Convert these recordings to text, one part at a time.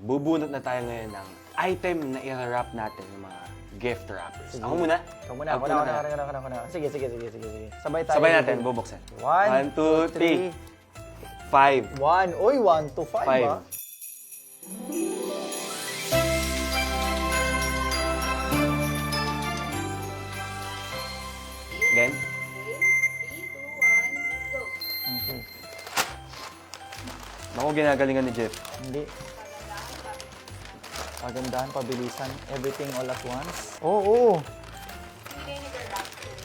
bubunot na tayo ngayon ng item na i-wrap natin ng mga gift wrappers. Ako muna. Ikaw muna. Ako na. Sige. Sabay tayo. Sabay natin, bubuksan. 1, 2, 3. 5. 1. Uy, 1 to 5 ba? Again. 3, 2, 1, go. Okay. Ako ginagalingan ni Jeff. Hindi. Pagandahan, pabilisan. Everything all at once. Oo.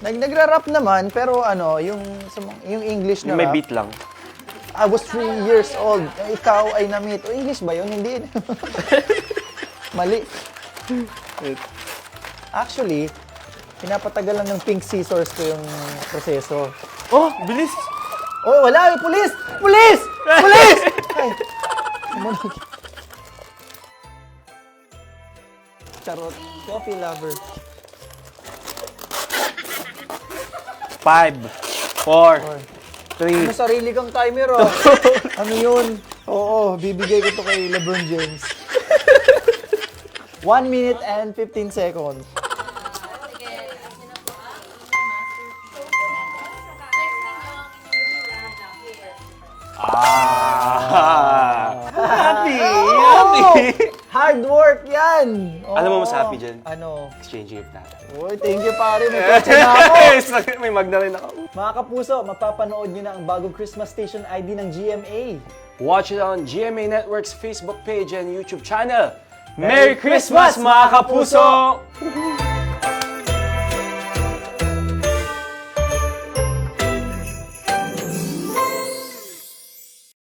Nagra-rap naman, pero ano, yung English na Yung may rap. beat lang. I was 3 years old. Ikaw ay na-meet. O, English ba yun? Hindi. Mali. Actually, pinapatagal lang ng pink scissors ko yung proseso. Oh, bilis! Oh, wala! Pulis! Pulis! Pulis! Ay. Sumunod. Charot. Coffee lover. 5, 4, 3. Ano, sarili kang timer, oh. Ano yun? Oo, bibigay ko to kay LeBron James. 1 minute and 15 seconds. Sige, kasi na po ang master show po natin. Saka next ninyo ang inyong runner. Happy! Oh! Hard work yan! Oo. Alam mo mas happy dyan? Ano? Exchange gift natin. Uy, thank you pare. May kotse na ako. May mag na rin ako. Mga kapuso, mapapanood nyo na ang bagong Christmas Station ID ng GMA. Watch it on GMA Network's Facebook page and YouTube channel. Merry Christmas, mga kapuso!